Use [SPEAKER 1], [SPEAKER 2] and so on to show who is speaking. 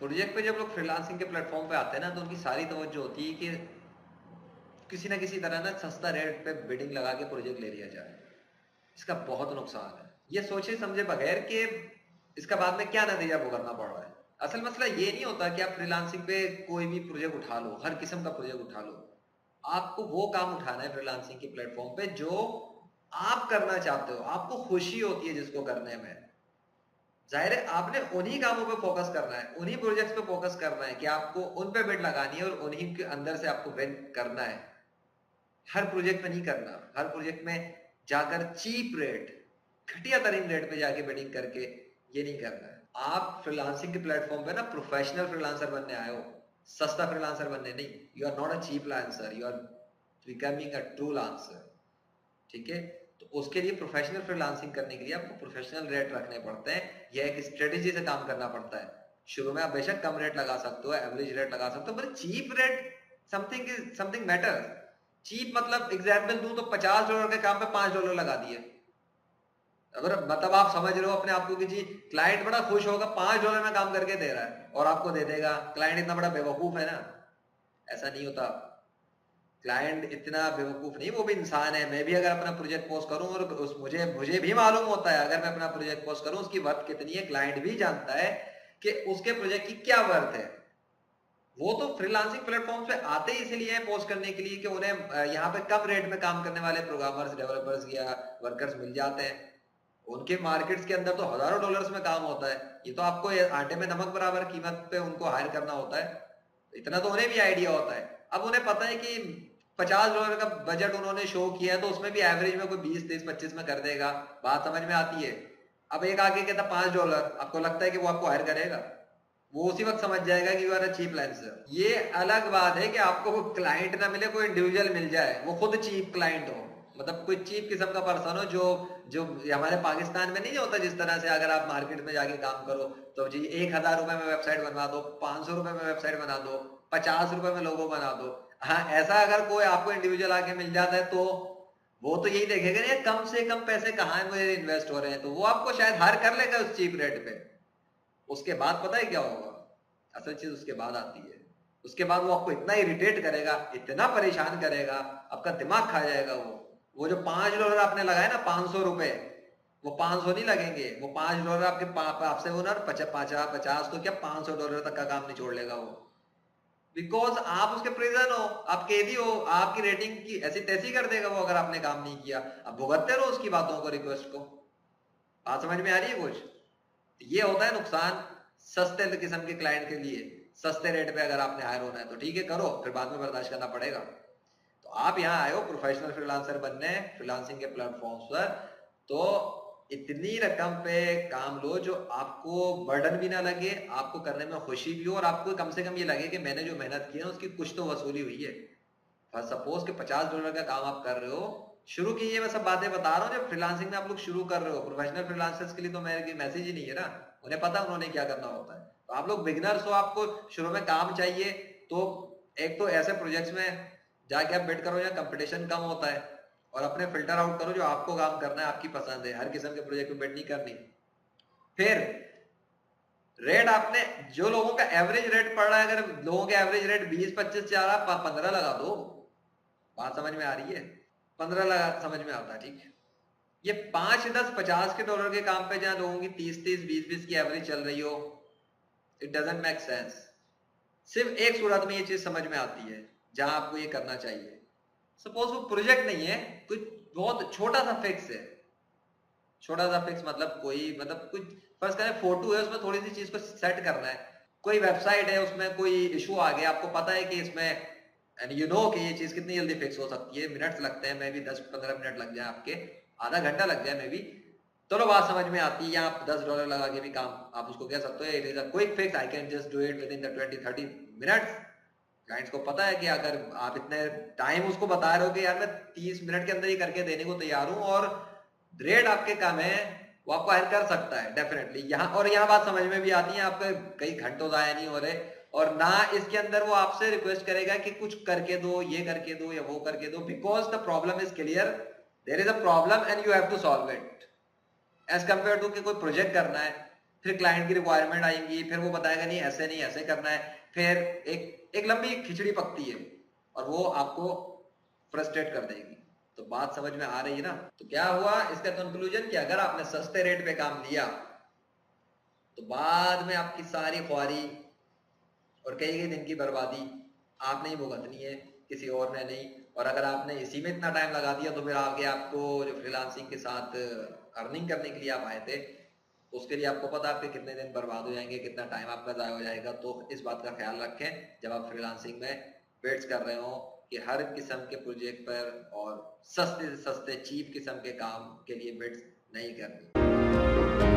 [SPEAKER 1] Project पे जब लोग फ्रीलांसिंग के प्लेटफॉर्म पे आते हैं ना, तो उनकी सारी तवज्जो होती है कि किसी ना किसी तरह ना सस्ता रेट पे बिडिंग लगा के प्रोजेक्ट ले लिया जाए। इसका बहुत नुकसान है, ये सोचे समझे बगैर कि इसका बाद में क्या नतीजा भुगतना पड़ रहा है। असल मसला ये नहीं होता कि आप फ्रीलांसिंग पे कोई भी प्रोजेक्ट उठा लो, हर किस्म का प्रोजेक्ट उठा लो। आपको वो काम उठाना है फ्रीलांसिंग के प्लेटफॉर्म पे जो आप करना चाहते हो, आपको खुशी होती है जिसको करने में। जाहिर है आपने उन्हीं कामों पे फोकस करना है, उन्हीं प्रोजेक्ट्स पे फोकस करना है कि आपको उन पे बिड लगानी है और उन्हीं के अंदर से आपको विन करना है। हर प्रोजेक्ट में नहीं करना, हर प्रोजेक्ट में जाकर चीप रेट, घटिया तरीन रेट पे जाके बिडिंग करके ये नहीं करना है। आप फ्रीलांसिंग के प्लेटफॉर्म पे ना प्रोफेशनल फ्रीलांसर बनने आए हो, सस्ता फ्रीलांसर बनने नहीं। You are not a cheap lancer, you are becoming a true lancer. ठीक है, तो उसके लिए प्रोफेशनल फ्रीलांसिंग करने के लिए आपको प्रोफेशनल रेट रखने पड़ते हैं। यह एक स्ट्रेटेजी से काम करना पड़ता है। शुरू में आप बेशक कम रेट लगा सकते हो, एवरेज रेट लगा सकते हो, पर cheap rate something matter. Cheap मतलब एग्जाम्पल दूं तो $50 के काम पे $5 लगा दिए। अगर मतलब आप समझ रहे हो अपने आप को कि जी क्लाइंट बड़ा खुश होगा, $5 में काम करके दे रहा है और आपको दे देगा, क्लाइंट इतना बड़ा बेवकूफ है ना? ऐसा नहीं होता। क्लाइंट इतना बेवकूफ नहीं, वो भी इंसान है। मैं भी अगर अपना प्रोजेक्ट पोस्ट करूं और मुझे मुझे भी मालूम होता है अगर मैं अपना प्रोजेक्ट पोस्ट करूं उसकी वर्थ कितनी है, क्लाइंट भी जानता है कि उसके प्रोजेक्ट की क्या वर्थ है। वो तो फ्रीलांसिंग प्लेटफॉर्म पे आते ही इसलिए हैं पोस्ट करने के लिए कि उन्हें यहाँ पे कम रेट में काम करने वाले प्रोग्रामर्स, डेवलपर्स या वर्कर्स मिल जाते हैं। उनके मार्केट्स के अंदर तो हजारों डॉलर्स में काम होता है। ये तो आपको आटे में नमक बराबर कीमत पे उनको हायर करना होता है। इतना तो उन्हें भी आइडिया होता है। अब उन्हें पता है कि $50 का बजट उन्होंने शो किया है, तो उसमें भी एवरेज में कोई 20, 30, 25 में कर देगा। बात समझ में आती है? अब एक आगे कहता $5, आपको लगता है कि वो आपको हायर करेगा? वो उसी वक्त समझ जाएगा कि you are a cheap licensor. ये अलग बात है कि आपको कोई क्लाइंट ना मिले, कोई इंडिविजुअल मिल जाए, वो खुद चीप क्लाइंट हो, मतलब कोई चीप किस्म का पर्सन हो जो जो हमारे पाकिस्तान में नहीं होता जिस तरह से अगर आप मार्केट में जाके काम करो तो जी $1000 में वेबसाइट बनवा दो, ₹500 में वेबसाइट बना दो, ₹50 में लोगो बना दो। हाँ, ऐसा अगर कोई आपको इंडिविजुअल आके मिल जाता है तो वो तो यही देखेगा ना कम से कम पैसे कहाँ मुझे इन्वेस्ट हो रहे हैं, तो वो आपको शायद हायर कर लेगा उस चीप रेट पे। उसके बाद पता है क्या होगा? असल चीज उसके बाद आती है। उसके बाद वो आपको इतना इरिटेट करेगा, इतना परेशान करेगा, आपका दिमाग खा जाएगा। वो जो $5 आपने लगाए ना, ₹500, वो 500 नहीं लगेंगे, वो $5 आपके आपसे वो ना 50 तो क्या $500 तक का काम निचोड़ लेगा वो। बिकॉज आप उसके प्रिजन हो, आप कैदी हो, आपकी रेटिंग की ऐसी तैसी कर देगा वो अगर आपने काम नहीं किया। अब भुगतते रहो उसकी बातों को, रिक्वेस्ट को। बात समझ में आ रही है कुछ? ये होता है नुकसान सस्ते किस्म के क्लाइंट के लिए। सस्ते रेट पे अगर आपने हायर होना है तो ठीक है करो, फिर बाद में बर्दाश्त करना पड़ेगा। तो आप यहाँ आए हो प्रोफेशनल फ्रीलांसर बनने फ्रीलांसिंग के प्लेटफॉर्म्स पर, तो इतनी रकम पे काम लो जो आपको बर्डन भी ना लगे, आपको करने में खुशी भी हो, और आपको कम से कम ये लगे कि मैंने जो मेहनत की है उसकी कुछ तो वसूली हुई है। सपोज के $50 का काम आप कर रहे हो, शुरू की ये मैं सब बातें बता रहा हूँ जब फ्रीलांसिंग में आप लोग शुरू कर रहे हो। प्रोफेशनल फ्रीलांसर्स के लिए तो मेरे मैसेज ही नहीं है ना, उन्हें पता उन्होंने क्या करना होता है। तो आप लोग बिगिनर्स हो, आपको शुरू में काम चाहिए, तो एक तो ऐसे प्रोजेक्ट्स में जाके आप बिड करो जहाँ कंपटीशन कम होता है, और अपने फिल्टर आउट करो जो आपको काम करना है, आपकी पसंद है। हर किस्म के प्रोजेक्ट में बिड नहीं करनी। फिर रेट आपने जो लोगों का एवरेज रेट पड़ रहा है, अगर लोगों के एवरेज रेट 20, 25 से आ रहा, 15 लगा दो। बात समझ में आ रही है? 15 लगा, समझ में आता है? ठीक है। ये 5, 10, $50 के काम पे जहां लोगों की 30, 30, 20, 20 की एवरेज चल रही हो, इट डजंट मेक सेंस। सिर्फ एक सूरत में ये चीज समझ में आती है जहां आपको ये करना चाहिए। सपोज वो प्रोजेक्ट नहीं है, कुछ बहुत छोटा सा फिक्स है। छोटा सा फिक्स मतलब कोई, मतलब कुछ फर्स्ट करें फोटो है, उसमें थोड़ी सी चीज को सेट करना है। कोई वेबसाइट है, उसमें कोई इशू आ गया, आपको पता है कि इसमें एंड यू नो कि ये चीज कितनी जल्दी फिक्स हो सकती है, मिनट्स लगते हैं, मे बी 10-15 मिनट लग जाए आपके, आधा घंटा लग जाए मे बी। चलो बात समझ में आती है। यहाँ $10 लगा के भी काम आप उसको कह सकते हो it is a quick fix, I can just do it with in the 20-30 minutes. Clients को पता है कि अगर आप इतने टाइम उसको बता रहे हो कि यार मैं 30 मिनट के अंदर ही करके देने को तैयार हूं, और रेट आपके कम है, वो आपको हायर कर सकता है डेफिनेटली। यहाँ और यहाँ बात समझ में भी आती है, आपके कई घंटों जाया नहीं हो रहे, और ना इसके अंदर वो आपसे रिक्वेस्ट करेगा कि कुछ करके दो, ये करके दो या वो करके दो, because the problem is clear. There is a problem and you have to solve it. As compare to कि कोई प्रोजेक्ट करना है, फिर क्लाइंट की रिक्वायरमेंट आएंगी, फिर वो बताएगा नहीं ऐसे करना है, फिर एक लंबी खिचड़ी पकती है और वो आपको फ्रस्ट्रेट कर देगी। तो बात समझ में आ रही है ना? तो क्या हुआ इसका कंक्लूजन कि अगर आपने सस्ते रेट पे काम लिया तो बाद में आपकी सारी ख्वारी और कई कई दिन की बर्बादी आपने ही भुगतनी है, किसी और ने नहीं। और अगर आपने इसी में इतना टाइम लगा दिया तो फिर आगे आपको जो फ्रीलांसिंग के साथ अर्निंग करने के लिए आप आए थे, उसके लिए आपको पता आपके कितने दिन बर्बाद हो जाएंगे, कितना टाइम आपका ज़ाया हो जाएगा। तो इस बात का ख्याल रखें जब आप फ्रीलांसिंग में बिड्स कर रहे हो कि हर किस्म के प्रोजेक्ट पर और सस्ते से सस्ते चीप किस्म के काम के लिए बिड्स नहीं करनी।